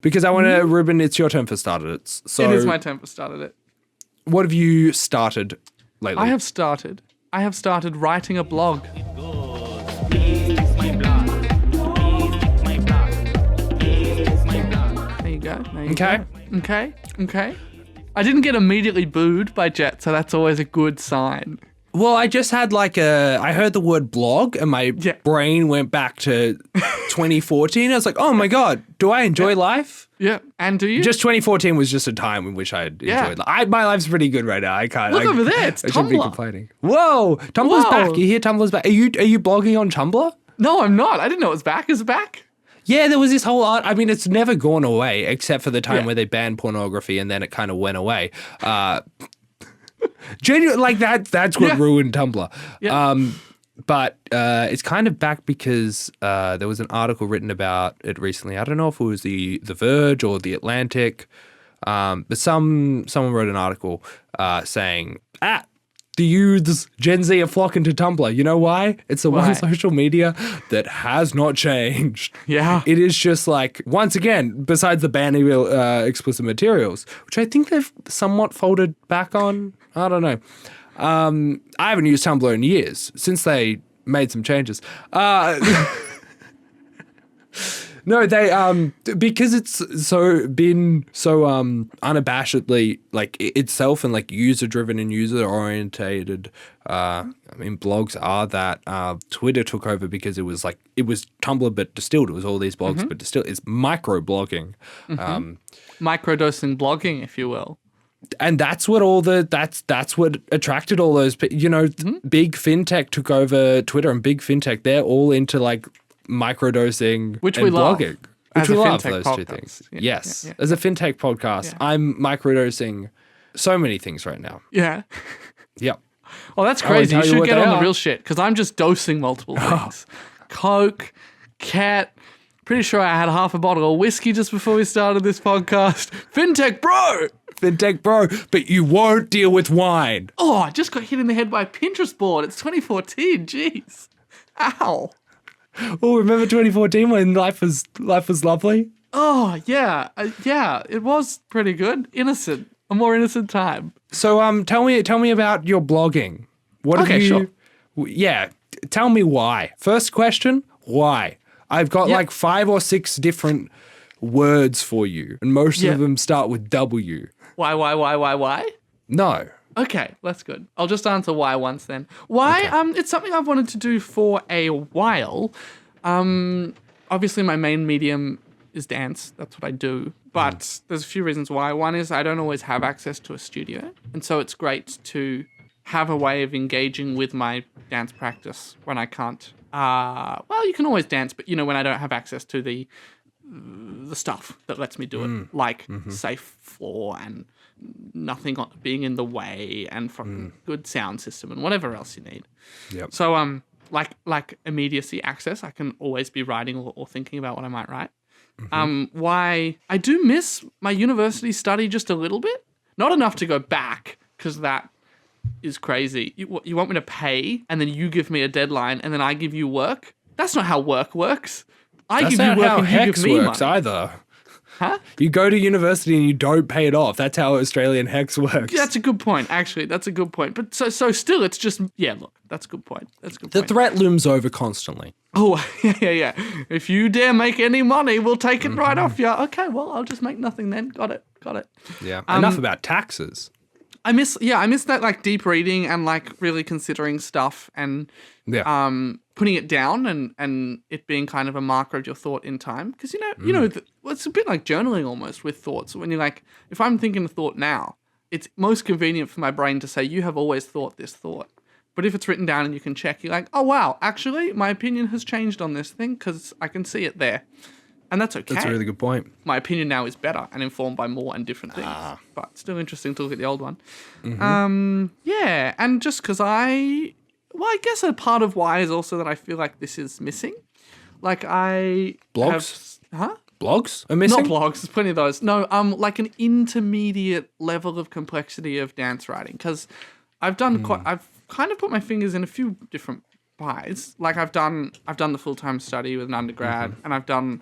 Because I want to, Reuben, it's your turn for Start Edits. So it is my turn for Start Edit. What have you started lately? I have started writing a blog. There you go. Okay. I didn't get immediately booed by Jett, so that's always a good sign. Well, I just had I heard the word blog and my brain went back to 2014. I was like, oh my God, do I enjoy life? Yeah. And do you? Just 2014 was just a time in which I enjoyed life. My life's pretty good right now. I can't. Look over there. It's I shouldn't be Tumblr. complaining. Whoa. Tumblr's back. You hear Tumblr's back. Are you blogging on Tumblr? No, I'm not. I didn't know it was back. Is it back? Yeah, there was this whole art. I mean, it's never gone away except for the time where they banned pornography and then it kind of went away. Genuinely, that's what ruined Tumblr. Yeah. But it's kind of back because there was an article written about it recently. I don't know if it was the Verge or the Atlantic, but someone wrote an article saying, the youths, Gen Z, are flocking to Tumblr. You know why? It's the one social media that has not changed. Yeah. It is just once again, besides the banning of explicit materials, which I think they've somewhat folded back on. I don't know. I haven't used Tumblr in years, since they made some changes. No, they because it's been so unabashedly itself and user driven and user orientated. I mean, blogs are that. Twitter took over because it was Tumblr but distilled. It was all these blogs but distilled. It's micro blogging, microdosing blogging, if you will. And that's what that's what attracted all those. Big fintech took over Twitter, and big fintech, they're all into microdosing which and we love, blogging, which we love those podcast. two things. Yeah, yes, yeah. As a fintech podcast, I'm microdosing so many things right now. Yeah. Yep. Oh, that's crazy. You should get on the real shit because I'm just dosing multiple things. Coke, cat. Pretty sure I had half a bottle of whiskey just before we started this podcast. Fintech bro, but you won't deal with wine. Oh, I just got hit in the head by a Pinterest board. It's 2014. Jeez. Ow. Oh, remember 2014 when life was lovely? Oh, yeah. It was pretty good. Innocent. A more innocent time. So tell me about your blogging. What have you... Sure. Yeah, tell me why. First question, why? I've got 5 or 6 different words for you, and most of them start with W. Why? No. Okay, that's good. I'll just answer why once then. Why? Okay. It's something I've wanted to do for a while. Obviously my main medium is dance. That's what I do. But there's a few reasons why. One is I don't always have access to a studio. And so it's great to have a way of engaging with my dance practice when I can't. Well, you can always dance, but when I don't have access to the stuff that lets me do it, safe floor and nothing being in the way and from good sound system and whatever else you need. Yep. So like immediacy access, I can always be writing or thinking about what I might write. Why I do miss my university study just a little bit, not enough to go back because that is crazy. You want me to pay and then you give me a deadline and then I give you work? That's not how work works. That's give you work and you give me money. Either. Huh? You go to university and you don't pay it off. That's how Australian HECS works. That's a good point, actually. That's a good point. But so still, it's just, look, that's a good point. The threat looms over constantly. Oh, yeah. If you dare make any money, we'll take it right off you. Okay, well, I'll just make nothing then. Got it. Yeah. Enough about taxes. I miss that deep reading and really considering stuff and putting it down and it being kind of a marker of your thought in time. Because it's a bit like journaling almost with thoughts. When you're if I'm thinking a thought now, it's most convenient for my brain to say you have always thought this thought. But if it's written down and you can check, you're oh wow, actually my opinion has changed on this thing because I can see it there. And that's okay. That's a really good point. My opinion now is better and informed by more and different things. But still interesting to look at the old one. And just because I guess a part of why is also that I feel like this is missing. Blogs? Blogs are missing? Not blogs, there's plenty of those. No, an intermediate level of complexity of dance writing. Because I've done I've kind of put my fingers in a few different pies. I've done the full-time study with an undergrad and I've done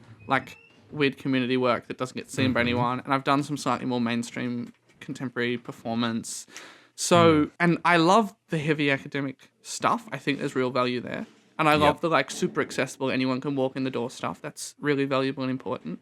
weird community work that doesn't get seen by anyone, and I've done some slightly more mainstream contemporary performance. So, and I love the heavy academic stuff. I think there's real value there. And I love the like super accessible, anyone can walk in the door stuff. That's really valuable and important.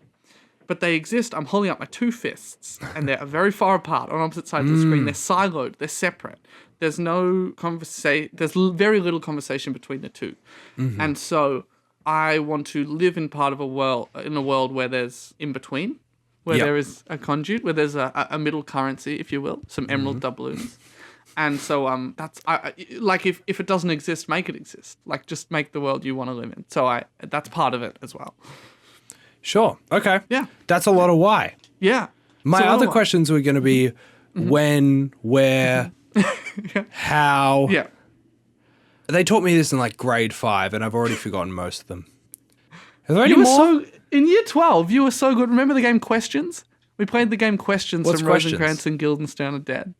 But they exist. I'm holding up my two fists, and they're very far apart on opposite sides of the screen. They're siloed. They're separate. There's no conversation. There's very little conversation between the two. And so I want to live in a world where there's in between, where there is a conduit, where there's a middle currency, if you will, some emerald doubloons. And so that's like if it doesn't exist, make it exist. Like just make the world you want to live in. So that's part of it as well. Sure. Okay. Yeah. That's a lot of why. Yeah. My other questions were going to be when, where, how. Yeah. They taught me this in like grade 5, and I've already forgotten most of them. Are there any more? In year 12, you were so good. Remember the game Questions? We played the game Questions What's from Questions? Rosencrantz and Guildenstern are dead.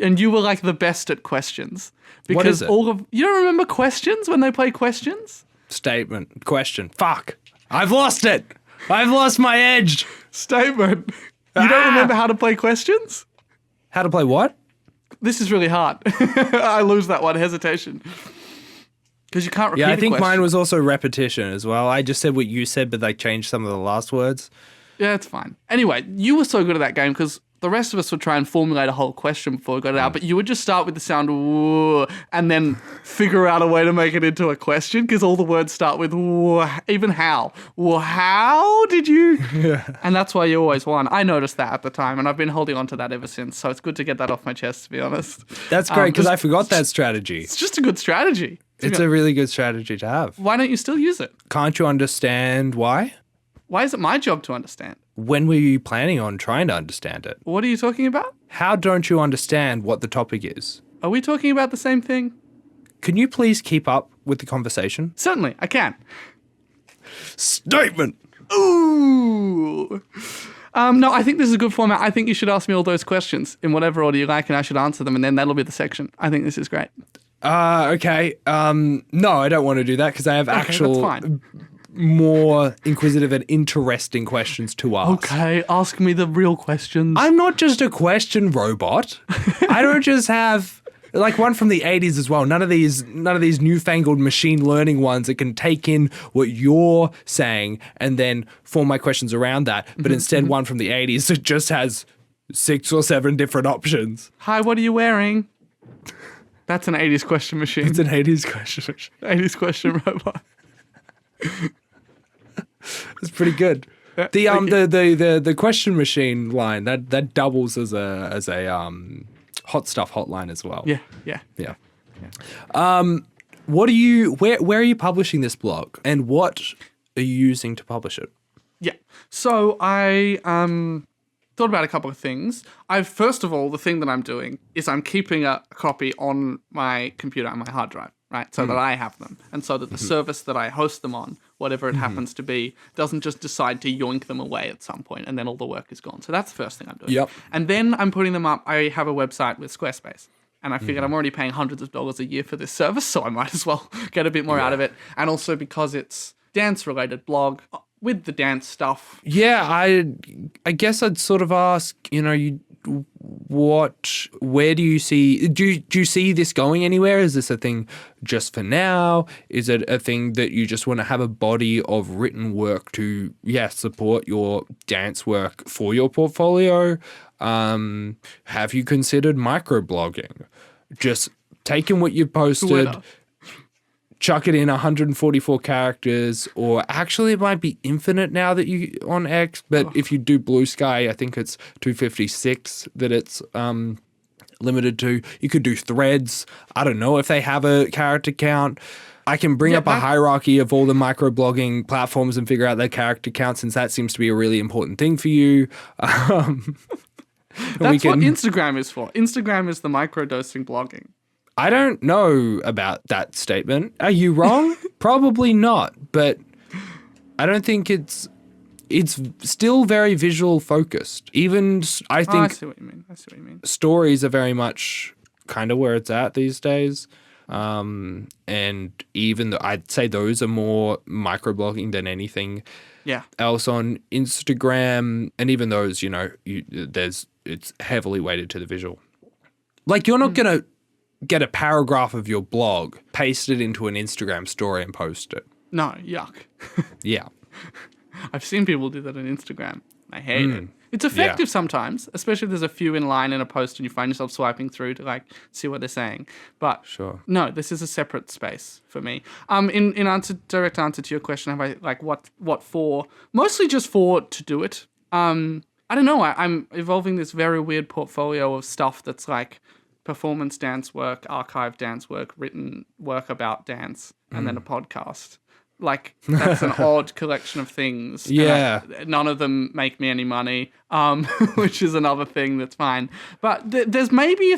And you were like the best at questions. Because what is it? You don't remember Questions when they play Questions? Statement. Question. Fuck. I've lost it. I've lost my edge. Statement. You don't remember how to play Questions? How to play what? This is really hard. I lose that one. Hesitation. Because you can't repeat I think a question. mine was also repetition as well. I just said what you said, but they changed some of the last words. Yeah, it's fine. Anyway, you were so good at that game because the rest of us would try and formulate a whole question before we got it out, but you would just start with the sound "whoa" and then figure out a way to make it into a question because all the words start with "whoa," even how. Well, how did you? And that's why you always won. I noticed that at the time, and I've been holding on to that ever since. So it's good to get that off my chest, to be honest. That's great because I forgot that strategy. It's just a good strategy. It's a really good strategy to have. Why don't you still use it? Can't you understand why? Why is it my job to understand? When were you planning on trying to understand it? What are you talking about? How don't you understand what the topic is? Are we talking about the same thing? Can you please keep up with the conversation? Certainly, I can. Statement! Ooh. No, I think this is a good format. I think you should ask me all those questions in whatever order you like, and I should answer them, and then that'll be the section. I think this is great. Okay. No, I don't want to do that because I have actual... That's fine. More inquisitive and interesting questions to ask. Okay, ask me the real questions. I'm not just a question robot. I don't just have like one from the 80s as well. None of these newfangled machine learning ones that can take in what you're saying and then form my questions around that. But instead one from the 80s that just has 6 or 7 different options. Hi, what are you wearing? That's an 80s question machine. It's an 80s question machine. 80s question robot. It's pretty good. The question machine line that doubles as a hot stuff hotline as well. Yeah. What are you? Where are you publishing this blog, and what are you using to publish it? Yeah. So I thought about a couple of things. First of all, the thing that I'm doing is I'm keeping a copy on my computer on my hard drive, right? So that I have them, and so that the service that I host them on, whatever it happens to be, doesn't just decide to yoink them away at some point and then all the work is gone. So that's the first thing I'm doing. Yep. And then I'm putting them up. I have a website with Squarespace. And I figured I'm already paying hundreds of dollars a year for this service, so I might as well get a bit more out of it. And also because it's dance-related blog with the dance stuff. Yeah, I guess I'd sort of ask, where do you see, do you see this going anywhere? Is this a thing just for now? Is it a thing that you just want to have a body of written work to, support your dance work for your portfolio? Have you considered microblogging? Just taking what you've posted, chuck it in 144 characters, or actually it might be infinite now that you on X, but if you do Blue Sky, I think it's 256 that it's limited to. You could do threads. I don't know if they have a character count. I can bring up a hierarchy of all the microblogging platforms and figure out their character count, since that seems to be a really important thing for you. That's what Instagram is for. Instagram is the microdosing blogging. I don't know about that statement. Are you wrong? Probably not, but I don't think it's still very visual focused. Even I think I see what you mean. Stories are very much kind of where it's at these days. And even though I'd say those are more microblogging than anything. Yeah. Else on Instagram, and even those, it's heavily weighted to the visual. Like, you're not going to get a paragraph of your blog, paste it into an Instagram story and post it. No, yuck. Yeah. I've seen people do that on Instagram. I hate it. It's effective sometimes, especially if there's a few in line in a post and you find yourself swiping through to like see what they're saying. But no, this is a separate space for me. In direct answer to your question, have I like what for? Mostly just to do it. I don't know. I'm evolving this very weird portfolio of stuff that's like performance dance work, archive dance work, written work about dance, and then a podcast. Like, that's an odd collection of things. Yeah. None of them make me any money, which is another thing that's fine. But there's maybe you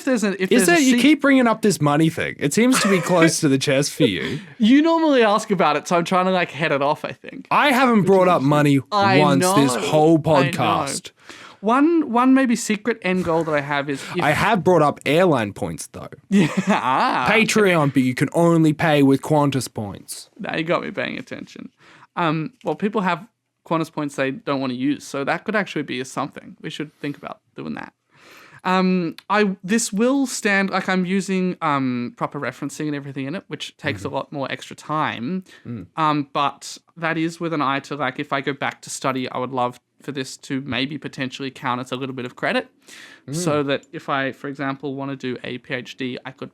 keep bringing up this money thing. It seems to be close to the chest for you. You normally ask about it, so I'm trying to like head it off, I think. I haven't brought up money once this whole podcast. One maybe secret end goal that I have is... I have brought up airline points, though. Yeah. Patreon, but you can only pay with Qantas points. Now you got me paying attention. Well, people have Qantas points they don't want to use, so that could actually be something. We should think about doing that. This will stand... Like, I'm using proper referencing and everything in it, which takes a lot more extra time. But that is with an eye to, like, if I go back to study, I would love for this to maybe potentially count as a little bit of credit, so that if I, for example, want to do a PhD, I could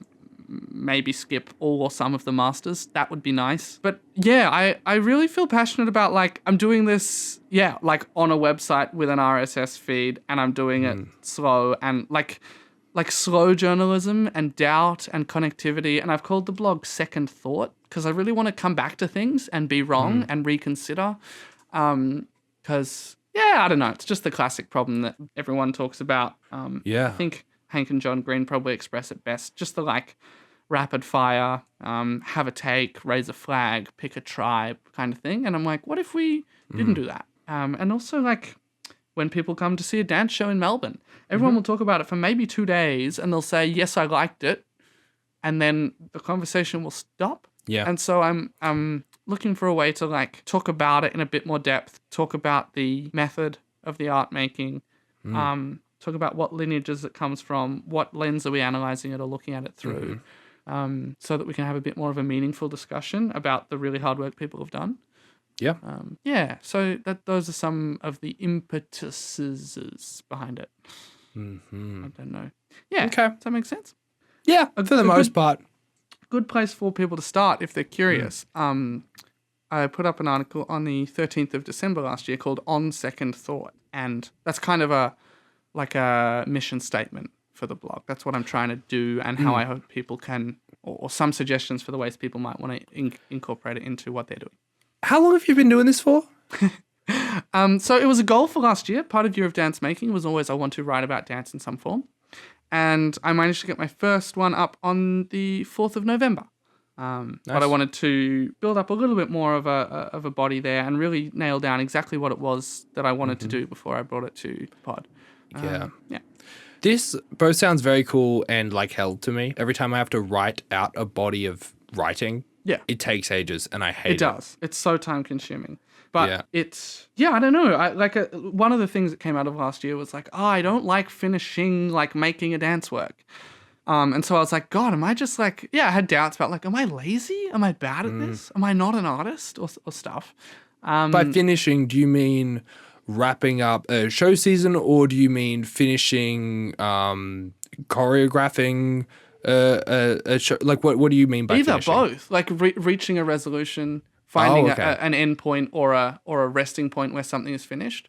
maybe skip all or some of the masters. That would be nice. But yeah, I really feel passionate about, like, I'm doing this, like on a website with an RSS feed, and I'm doing it slow and like slow journalism and doubt and connectivity. And I've called the blog Second Thought because I really want to come back to things and be wrong and reconsider. Because I don't know. It's just the classic problem that everyone talks about. I think Hank and John Green probably express it best. Just the like rapid fire, have a take, raise a flag, pick a tribe kind of thing. And I'm like, what if we didn't do that? And also like when people come to see a dance show in Melbourne, everyone will talk about it for maybe 2 days and they'll say, yes, I liked it. And then the conversation will stop. Yeah. And so I'm looking for a way to like talk about it in a bit more depth, talk about the method of the art making, talk about what lineages it comes from, what lens are we analyzing it or looking at it through, so that we can have a bit more of a meaningful discussion about the really hard work people have done. Yeah. So those are some of the impetuses behind it. I don't know. Yeah. Okay. Does that make sense? Yeah, for the most part. Good place for people to start if they're curious. I put up an article on the 13th of December last year called On Second Thought, and that's kind of a mission statement for the blog. That's what I'm trying to do and how I hope people can, or some suggestions for the ways people might want to incorporate it into what they're doing. How long have you been doing this for? So it was a goal for last year. Part of Year of Dance Making was always I want to write about dance in some form. And I managed to get my first one up on the 4th of November. Nice. But I wanted to build up a little bit more of a body there and really nail down exactly what it was that I wanted to do before I brought it to pod. Yeah. This both sounds very cool and like hell to me. Every time I have to write out a body of writing, it takes ages and I hate it. It does. It's so time consuming. But it's, I don't know. One of the things that came out of last year was like, I don't like finishing, like making a dance work. And so I was like, God, am I just like, I had doubts about like, am I lazy? Am I bad at this? Am I not an artist or stuff? By finishing, do you mean wrapping up a show season or do you mean finishing choreographing a show? Like, what do you mean by Either, finishing? both. Like reaching a resolution, finding an end point or a resting point where something is finished.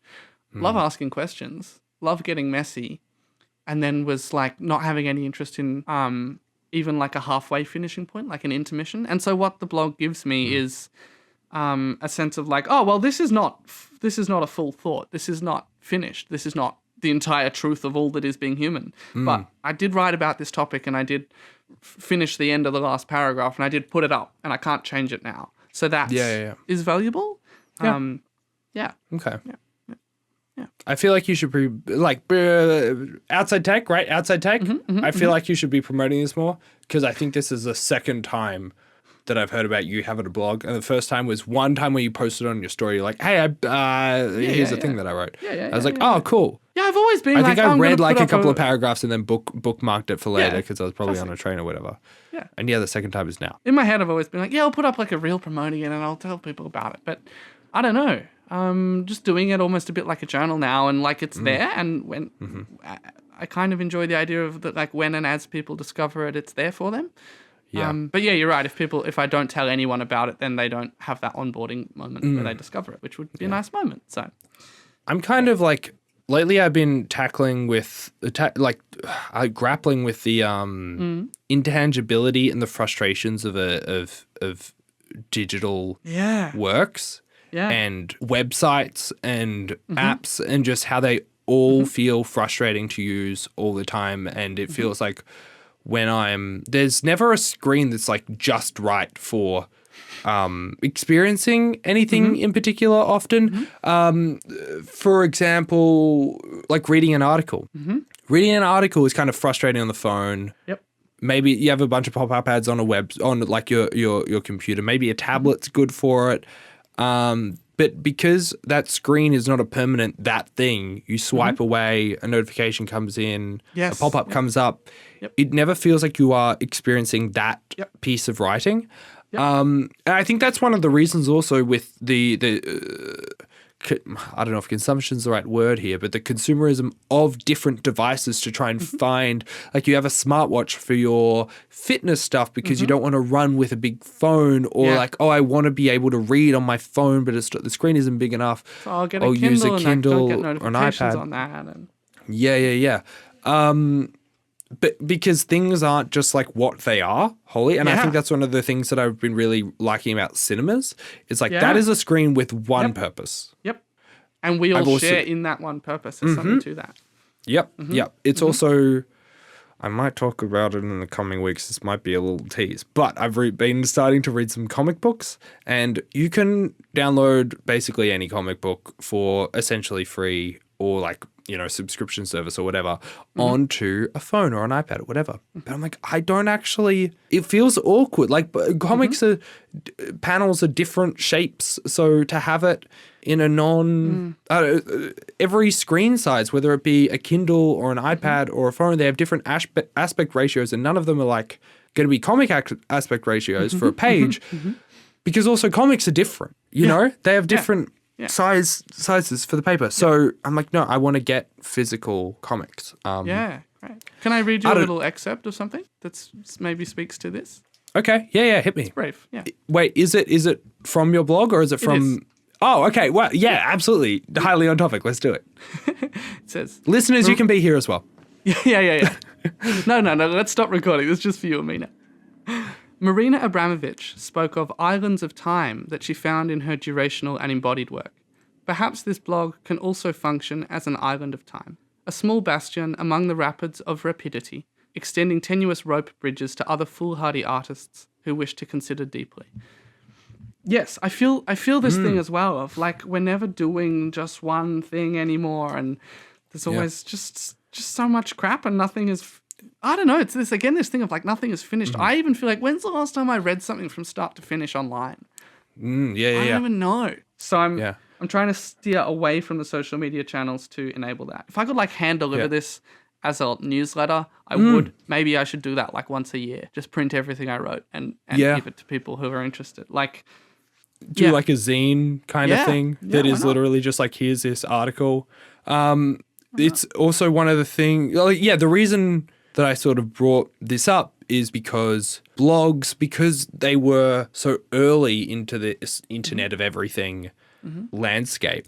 Love asking questions. Love getting messy. And then was like not having any interest in even like a halfway finishing point, like an intermission. And so what the blog gives me is a sense of like, oh, well, this is not a full thought. This is not finished. This is not the entire truth of all that is being human. But I did write about this topic and I did finish the end of the last paragraph and I did put it up and I can't change it now. So that is valuable. Okay. Yeah. I feel like you should be like outside tech, right? Outside tech. I feel like you should be promoting this more because I think this is the second time that I've heard about you having a blog. And the first time was one time where you posted on your story, you're like, hey, here's the thing that I wrote. I was like, oh, cool. Yeah, I've always been I like, think I read like a couple of of paragraphs and then bookmarked it for later because I was probably on a train or whatever. Yeah. And the second time is now. In my head, I've always been like, I'll put up like a reel promoting it and I'll tell people about it. But I don't know. I'm just doing it almost a bit like a journal now, and like it's there. And when I kind of enjoy the idea of that, like when and as people discover it, it's there for them. Yeah. But yeah, you're right. If I don't tell anyone about it, then they don't have that onboarding moment where they discover it, which would be a nice moment. So I'm kind of like, lately I've been tackling with, grappling with the intangibility and the frustrations of digital works and websites and apps, and just how they all feel frustrating to use all the time. And it feels like there's never a screen that's like just right for experiencing anything in particular often. For example, like reading an article. Reading an article is kind of frustrating on the phone. Yep. Maybe you have a bunch of pop-up ads on like your computer. Maybe a tablet's good for it. But because that screen is not a permanent that thing, you swipe away, a notification comes in, a pop-up comes up. It never feels like you are experiencing that piece of writing. And I think that's one of the reasons also with the I don't know if consumption is the right word here, but the consumerism of different devices to try and find, like you have a smartwatch for your fitness stuff because you don't want to run with a big phone, or like, I want to be able to read on my phone, but the screen isn't big enough. So I'll get a Kindle, use a Kindle and get or an notifications iPad. on that. And Yeah. But because things aren't just like what they are, Holly, and I think that's one of the things that I've been really liking about cinemas. It's like that is a screen with one purpose. Yep. And we all share in that one purpose. There's something to that. Yep. It's also, I might talk about it in the coming weeks. This might be a little tease, but I've been starting to read some comic books, and you can download basically any comic book for essentially free, or like, subscription service or whatever, onto a phone or an iPad or whatever. But I'm like, it feels awkward. Like comics panels are different shapes. So to have it in a every screen size, whether it be a Kindle or an iPad or a phone, they have different aspect ratios, and none of them are like going to be comic aspect ratios for a page, because also comics are different, you know? They have different sizes for the paper. So I'm like, no, I want to get physical comics. Great. Can I read you a little excerpt of something that maybe speaks to this? Okay. Yeah, hit me. It's brief. Yeah. Wait, is it from your blog, or is it from... It is. Oh, okay. Well, yeah, absolutely. Highly on topic. Let's do it. It says... Listeners, you can be here as well. Yeah. No. Let's stop recording. This is just for you and me now. Marina Abramovich spoke of islands of time that she found in her durational and embodied work. Perhaps this blog can also function as an island of time, a small bastion among the rapids of rapidity, extending tenuous rope bridges to other foolhardy artists who wish to consider deeply. Yes, I feel this thing as well of like, we're never doing just one thing anymore, and there's always just so much crap, and nothing is... I don't know. It's this thing of like nothing is finished. I even feel like, when's the last time I read something from start to finish online? I don't even know. So I'm trying to steer away from the social media channels to enable that. If I could like hand deliver this as a newsletter, I would. Maybe I should do that like once a year. Just print everything I wrote and give it to people who are interested. Like do like a zine kind of thing that is literally just like, here's this article. It's also one of the things. The reason that I sort of brought this up is because blogs, because they were so early into this internet of everything landscape,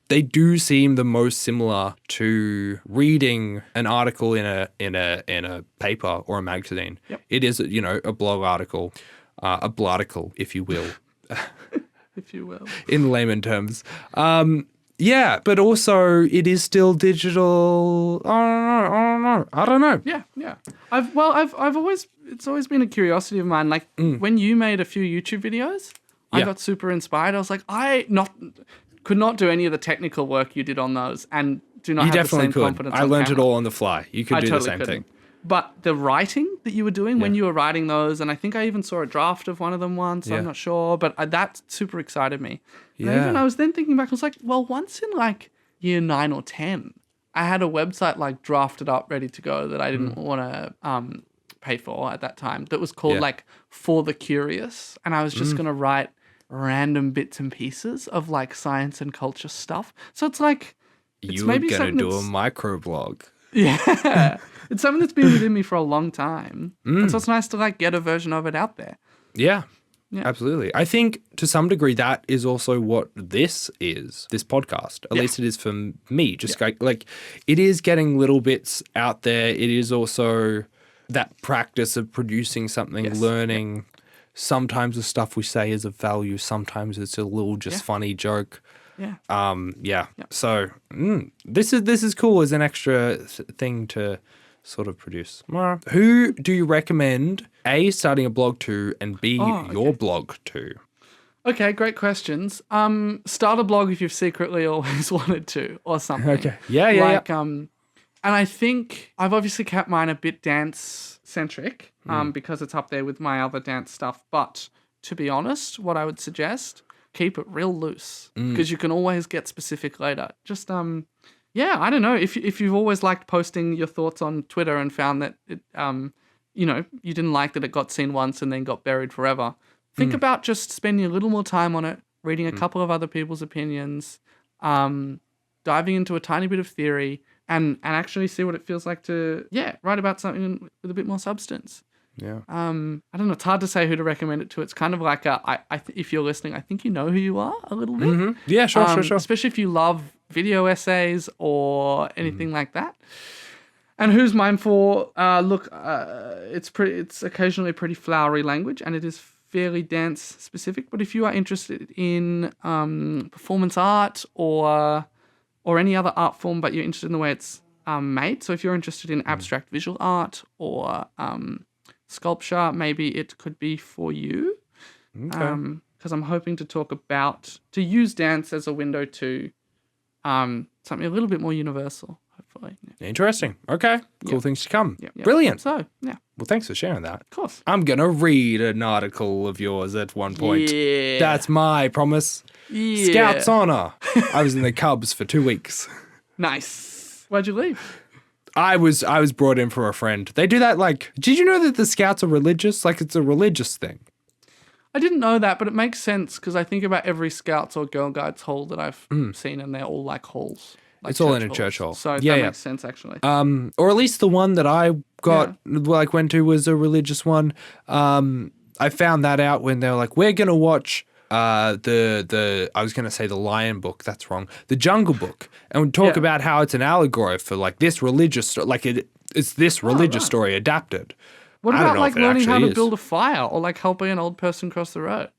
they do seem the most similar to reading an article in a paper or a magazine. It is, a blog article, a blogticle, if you will. If you will. In layman terms. Yeah, but also it is still digital. I don't know. Yeah. It's always been a curiosity of mine. Like when you made a few YouTube videos, I got super inspired. I was like, could not do any of the technical work you did on those, and do not have the same confidence. I learned it all on the fly. You could do the same thing. But the writing that you were doing when you were writing those, and I think I even saw a draft of one of them once, I'm not sure, but that super excited me. And I was then thinking back, I was like, well, once in like year 9 or 10, I had a website like drafted up, ready to go that I didn't want to pay for at that time that was called like For the Curious. And I was just going to write random bits and pieces of like science and culture stuff. So it's like, you were going to do a microblog. Yeah. It's something that's been within me for a long time. And so it's nice to like get a version of it out there. Yeah. Absolutely. I think to some degree that is also what this is, this podcast. At least it is for me. Just like it is getting little bits out there. It is also that practice of producing something, learning. Sometimes the stuff we say is of value. Sometimes it's a little just funny joke. Yeah. So this is cool as an extra thing to sort of produce. Who do you recommend A, starting a blog to, and B, your blog to? Okay, great questions. Start a blog if you've secretly always wanted to, or something. Okay. Yeah. And I think I've obviously kept mine a bit dance centric, because it's up there with my other dance stuff. But to be honest, what I would suggest, keep it real loose, because you can always get specific later. Just I don't know, if you've always liked posting your thoughts on Twitter and found that it you didn't like that it got seen once and then got buried forever, think about just spending a little more time on it, reading a couple of other people's opinions, diving into a tiny bit of theory, and actually see what it feels like to write about something with a bit more substance. Yeah. I don't know. It's hard to say who to recommend it to. It's kind of like if you're listening, I think you know who you are a little bit. Mm-hmm. Yeah, sure. Especially if you love video essays or anything like that. And who's mine for? It's occasionally pretty flowery language, and it is fairly dance specific. But if you are interested in performance art or any other art form, but you're interested in the way it's made, so if you're interested in abstract visual art or sculpture, maybe it could be for you. Okay. Because I'm hoping to use dance as a window to something a little bit more universal, hopefully. Yeah. Interesting. Okay. Cool things to come. Yeah. Brilliant. So, yeah. Well, thanks for sharing that. Of course. I'm going to read an article of yours at one point. Yeah. That's my promise. Yeah. Scouts honor. I was in the Cubs for 2 weeks. Nice. Why'd you leave? I was brought in for a friend. They do that did you know that the Scouts are religious? Like it's a religious thing. I didn't know that, but it makes sense because I think about every Scouts or Girl Guides hall that I've seen, and they're all like halls. Like it's all in a church hall. So that makes sense, actually. Or at least the one that I went to was a religious one. I found that out when they were like, we're going to watch I was going to say the Lion Book. That's wrong. The Jungle Book. And we talk about how it's an allegory for like this religious story. Like it's this religious story adapted. What about like learning how to build a fire or like helping an old person cross the road?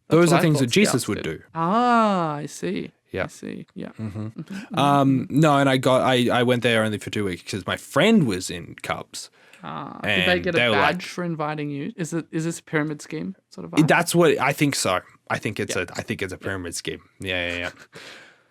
Those are things that Jesus would do. Ah, I see. Yeah. I see. Yeah. Mm-hmm. No, and I went there only for 2 weeks because my friend was in Cubs. Did they get a badge for inviting you? Is this a pyramid scheme sort of vibe? That's what I think so. I think it's a pyramid scheme. Yeah.